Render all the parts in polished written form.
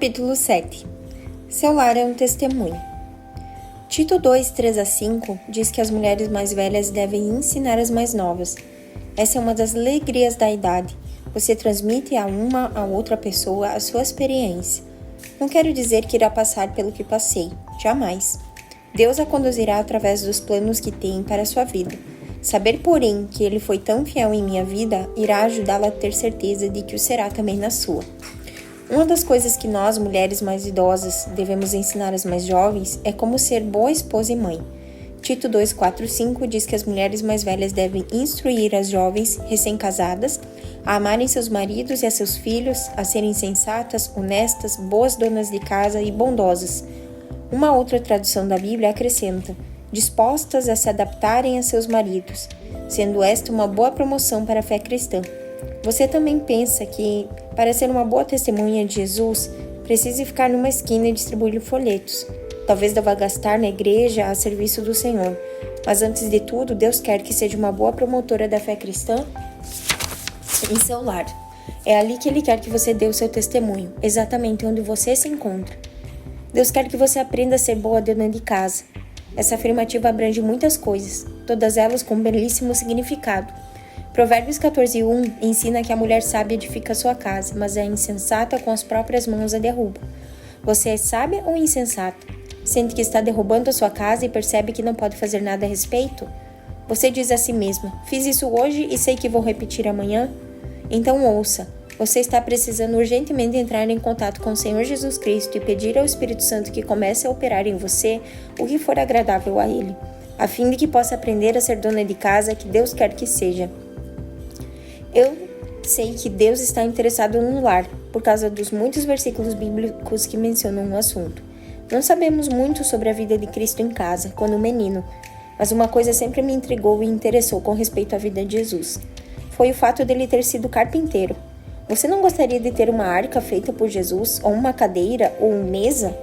Capítulo 7. Seu lar é um testemunho. Tito 2, 3-5 diz que as mulheres mais velhas devem ensinar as mais novas. Essa é uma das alegrias da idade. Você transmite a outra pessoa a sua experiência. Não quero dizer que irá passar pelo que passei. Jamais. Deus a conduzirá através dos planos que tem para a sua vida. Saber, porém, que Ele foi tão fiel em minha vida, irá ajudá-la a ter certeza de que o será também na sua. Uma das coisas que nós, mulheres mais idosas, devemos ensinar às mais jovens é como ser boa esposa e mãe. Tito 2, 4-5 diz que as mulheres mais velhas devem instruir as jovens recém-casadas a amarem seus maridos e a seus filhos, a serem sensatas, honestas, boas donas de casa e bondosas. Uma outra tradução da Bíblia acrescenta: dispostas a se adaptarem a seus maridos, sendo esta uma boa promoção para a fé cristã. Você também pensa que, para ser uma boa testemunha de Jesus, precise ficar numa esquina e distribuir folhetos. Talvez deva gastar na igreja a serviço do Senhor. Mas antes de tudo, Deus quer que seja uma boa promotora da fé cristã em seu lar. É ali que Ele quer que você dê o seu testemunho, exatamente onde você se encontra. Deus quer que você aprenda a ser boa dona de casa. Essa afirmativa abrange muitas coisas, todas elas com um belíssimo significado. Provérbios 14:1 ensina que a mulher sábia edifica sua casa, mas a insensata com as próprias mãos a derruba. Você é sábia ou insensata? Sente que está derrubando a sua casa e percebe que não pode fazer nada a respeito? Você diz a si mesma: fiz isso hoje e sei que vou repetir amanhã? Então ouça, você está precisando urgentemente entrar em contato com o Senhor Jesus Cristo e pedir ao Espírito Santo que comece a operar em você o que for agradável a Ele, a fim de que possa aprender a ser dona de casa que Deus quer que seja. Eu sei que Deus está interessado no lar, por causa dos muitos versículos bíblicos que mencionam o assunto. Não sabemos muito sobre a vida de Cristo em casa, quando menino, mas uma coisa sempre me intrigou e interessou com respeito à vida de Jesus. Foi o fato dele ter sido carpinteiro. Você não gostaria de ter uma arca feita por Jesus, ou uma cadeira, ou uma mesa?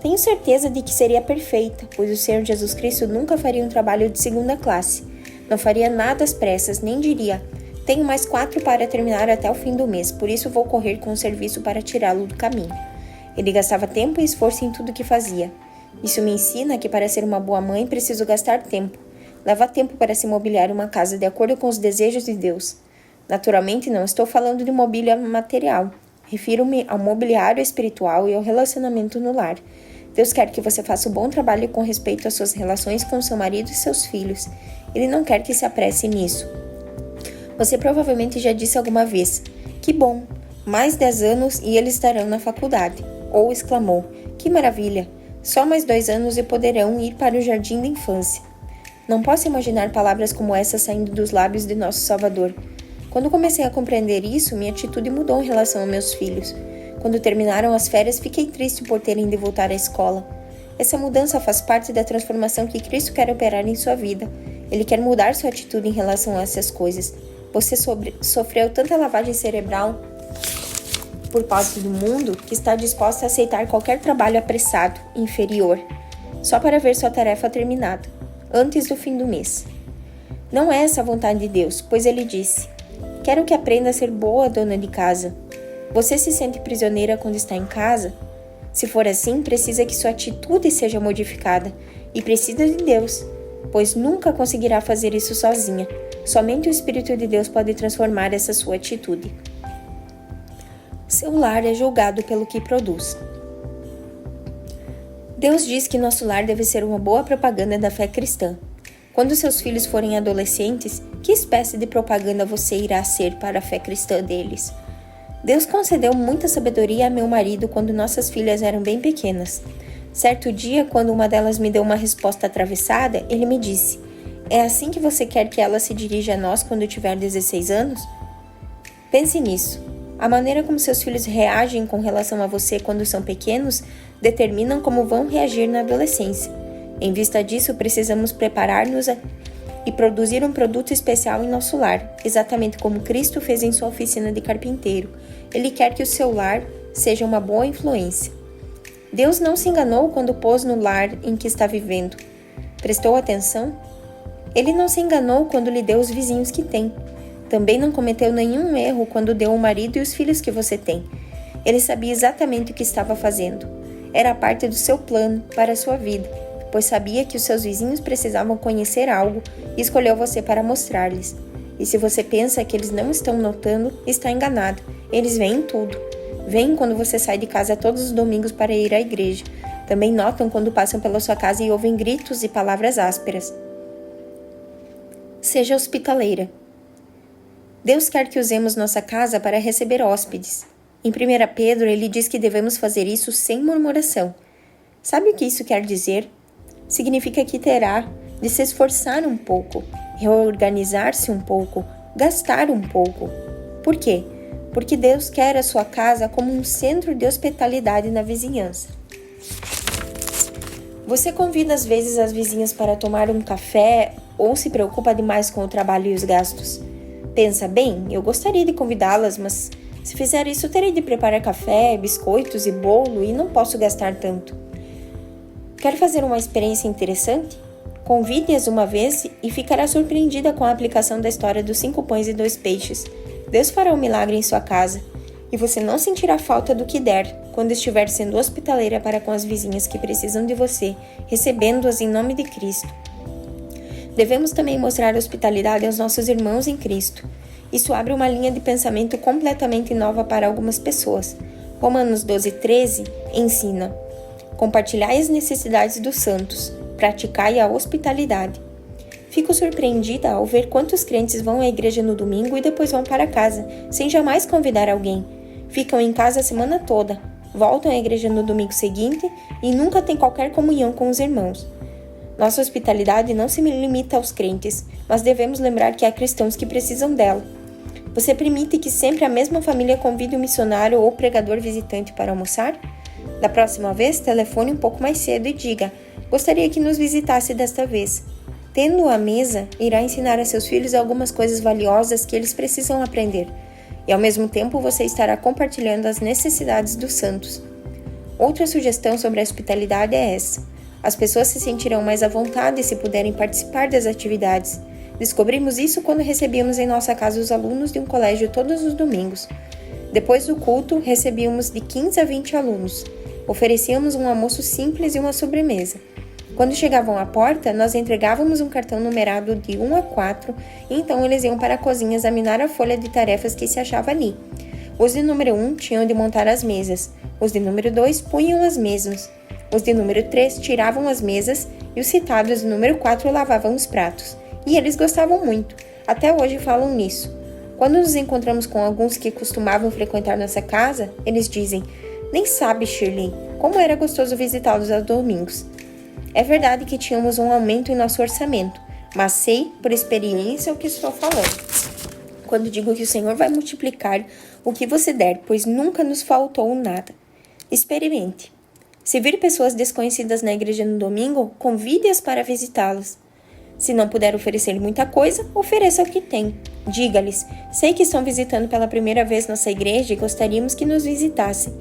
Tenho certeza de que seria perfeita, pois o Senhor Jesus Cristo nunca faria um trabalho de segunda classe. Não faria nada às pressas, nem diria: tenho mais 4 para terminar até o fim do mês, por isso vou correr com o serviço para tirá-lo do caminho. Ele gastava tempo e esforço em tudo que fazia. Isso me ensina que para ser uma boa mãe preciso gastar tempo. Leva tempo para se mobiliar uma casa de acordo com os desejos de Deus. Naturalmente não estou falando de mobília material. Refiro-me ao mobiliário espiritual e ao relacionamento no lar. Deus quer que você faça um bom trabalho com respeito às suas relações com seu marido e seus filhos. Ele não quer que se apresse nisso. Você provavelmente já disse alguma vez: que bom, mais 10 anos e eles estarão na faculdade. Ou exclamou: que maravilha, só mais 2 anos e poderão ir para o jardim da infância. Não posso imaginar palavras como essa saindo dos lábios de nosso Salvador. Quando comecei a compreender isso, minha atitude mudou em relação aos meus filhos. Quando terminaram as férias, fiquei triste por terem de voltar à escola. Essa mudança faz parte da transformação que Cristo quer operar em sua vida. Ele quer mudar sua atitude em relação a essas coisas. Você sofreu tanta lavagem cerebral por parte do mundo que está disposta a aceitar qualquer trabalho apressado, inferior, só para ver sua tarefa terminada, antes do fim do mês. Não é essa a vontade de Deus, pois Ele disse: quero que aprenda a ser boa dona de casa. Você se sente prisioneira quando está em casa? Se for assim, precisa que sua atitude seja modificada e precisa de Deus, pois nunca conseguirá fazer isso sozinha. Somente o Espírito de Deus pode transformar essa sua atitude. Seu lar é julgado pelo que produz. Deus diz que nosso lar deve ser uma boa propaganda da fé cristã. Quando seus filhos forem adolescentes, que espécie de propaganda você irá ser para a fé cristã deles? Deus concedeu muita sabedoria a meu marido quando nossas filhas eram bem pequenas. Certo dia, quando uma delas me deu uma resposta atravessada, ele me disse: é assim que você quer que ela se dirija a nós quando tiver 16 anos? Pense nisso. A maneira como seus filhos reagem com relação a você quando são pequenos determinam como vão reagir na adolescência. Em vista disso, precisamos preparar-nos e produzir um produto especial em nosso lar, exatamente como Cristo fez em sua oficina de carpinteiro. Ele quer que o seu lar seja uma boa influência. Deus não se enganou quando pôs no lar em que está vivendo. Prestou atenção? Ele não se enganou quando lhe deu os vizinhos que tem. Também não cometeu nenhum erro quando deu o marido e os filhos que você tem. Ele sabia exatamente o que estava fazendo. Era parte do seu plano para a sua vida, pois sabia que os seus vizinhos precisavam conhecer algo e escolheu você para mostrar-lhes. E se você pensa que eles não estão notando, está enganado. Eles veem tudo. Veem quando você sai de casa todos os domingos para ir à igreja. Também notam quando passam pela sua casa e ouvem gritos e palavras ásperas. Seja hospitaleira. Deus quer que usemos nossa casa para receber hóspedes. Em 1 Pedro, ele diz que devemos fazer isso sem murmuração. Sabe o que isso quer dizer? Significa que terá de se esforçar um pouco, reorganizar-se um pouco, gastar um pouco. Por quê? Porque Deus quer a sua casa como um centro de hospitalidade na vizinhança. Você convida às vezes as vizinhas para tomar um café ou se preocupa demais com o trabalho e os gastos? Pensa, bem, eu gostaria de convidá-las, mas se fizer isso terei de preparar café, biscoitos e bolo e não posso gastar tanto. Quer fazer uma experiência interessante? Convide-as uma vez e ficará surpreendida com a aplicação da história dos 5 pães e 2 peixes. Deus fará um milagre em sua casa e você não sentirá falta do que der quando estiver sendo hospitaleira para com as vizinhas que precisam de você, recebendo-as em nome de Cristo. Devemos também mostrar hospitalidade aos nossos irmãos em Cristo. Isso abre uma linha de pensamento completamente nova para algumas pessoas. Romanos 12:13 ensina: compartilhai as necessidades dos santos, praticai a hospitalidade. Fico surpreendida ao ver quantos crentes vão à igreja no domingo e depois vão para casa, sem jamais convidar alguém. Ficam em casa a semana toda, voltam à igreja no domingo seguinte e nunca têm qualquer comunhão com os irmãos. Nossa hospitalidade não se limita aos crentes, mas devemos lembrar que há cristãos que precisam dela. Você permite que sempre a mesma família convide um missionário ou pregador visitante para almoçar? Da próxima vez, telefone um pouco mais cedo e diga: gostaria que nos visitasse desta vez. Tendo-o à mesa, irá ensinar a seus filhos algumas coisas valiosas que eles precisam aprender. E ao mesmo tempo você estará compartilhando as necessidades dos santos. Outra sugestão sobre a hospitalidade é essa: as pessoas se sentirão mais à vontade se puderem participar das atividades. Descobrimos isso quando recebíamos em nossa casa os alunos de um colégio todos os domingos. Depois do culto, recebíamos de 15 a 20 alunos. Oferecíamos um almoço simples e uma sobremesa. Quando chegavam à porta, nós entregávamos um cartão numerado de 1 a 4 e então eles iam para a cozinha examinar a folha de tarefas que se achava ali. Os de número 1 tinham de montar as mesas, os de número 2 punham as mesas, os de número 3 tiravam as mesas e os citados de número 4 lavavam os pratos. E eles gostavam muito, até hoje falam nisso. Quando nos encontramos com alguns que costumavam frequentar nossa casa, eles dizem: nem sabe, Shirley, como era gostoso visitá-los aos domingos. É verdade que tínhamos um aumento em nosso orçamento, mas sei por experiência o que estou falando. Quando digo que o Senhor vai multiplicar o que você der, pois nunca nos faltou nada. Experimente. Se vir pessoas desconhecidas na igreja no domingo, convide-as para visitá-las. Se não puder oferecer muita coisa, ofereça o que tem. Diga-lhes: sei que estão visitando pela primeira vez nossa igreja e gostaríamos que nos visitassem.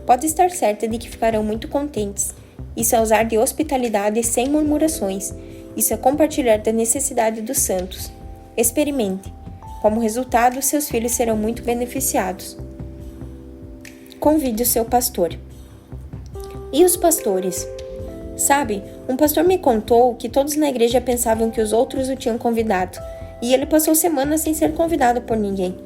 Pode estar certa de que ficarão muito contentes. Isso é usar de hospitalidade sem murmurações. Isso é compartilhar da necessidade dos santos. Experimente. Como resultado, seus filhos serão muito beneficiados. Convide o seu pastor. E os pastores? Sabe, um pastor me contou que todos na igreja pensavam que os outros o tinham convidado, e ele passou semanas sem ser convidado por ninguém.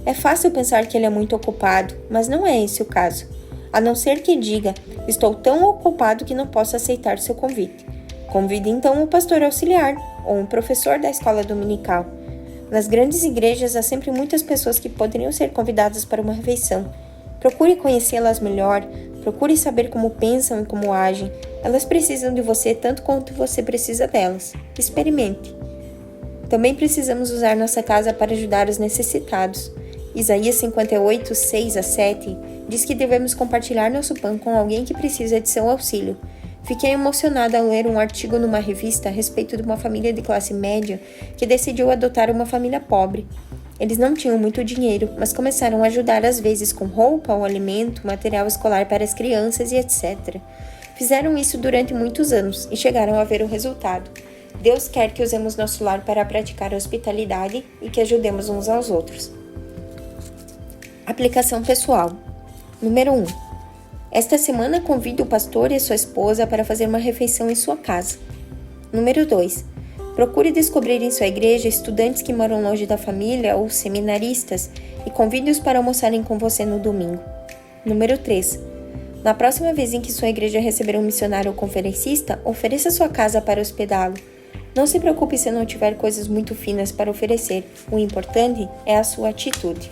É fácil pensar que ele é muito ocupado, mas não é esse o caso. A não ser que diga: estou tão ocupado que não posso aceitar seu convite. Convide então um pastor auxiliar ou um professor da escola dominical. Nas grandes igrejas há sempre muitas pessoas que poderiam ser convidadas para uma refeição. Procure conhecê-las melhor, procure saber como pensam e como agem. Elas precisam de você tanto quanto você precisa delas. Experimente. Também precisamos usar nossa casa para ajudar os necessitados. Isaías 58, 6 a 7 diz que devemos compartilhar nosso pão com alguém que precisa de seu auxílio. Fiquei emocionada ao ler um artigo numa revista a respeito de uma família de classe média que decidiu adotar uma família pobre. Eles não tinham muito dinheiro, mas começaram a ajudar às vezes com roupa ou alimento, material escolar para as crianças e etc. Fizeram isso durante muitos anos e chegaram a ver o resultado. Deus quer que usemos nosso lar para praticar a hospitalidade e que ajudemos uns aos outros. Aplicação pessoal. Número 1. Esta semana convide o pastor e a sua esposa para fazer uma refeição em sua casa. Número 2. Procure descobrir em sua igreja estudantes que moram longe da família ou seminaristas e convide-os para almoçarem com você no domingo. Número 3. Na próxima vez em que sua igreja receber um missionário ou conferencista, ofereça sua casa para hospedá-lo. Não se preocupe se não tiver coisas muito finas para oferecer. O importante é a sua atitude.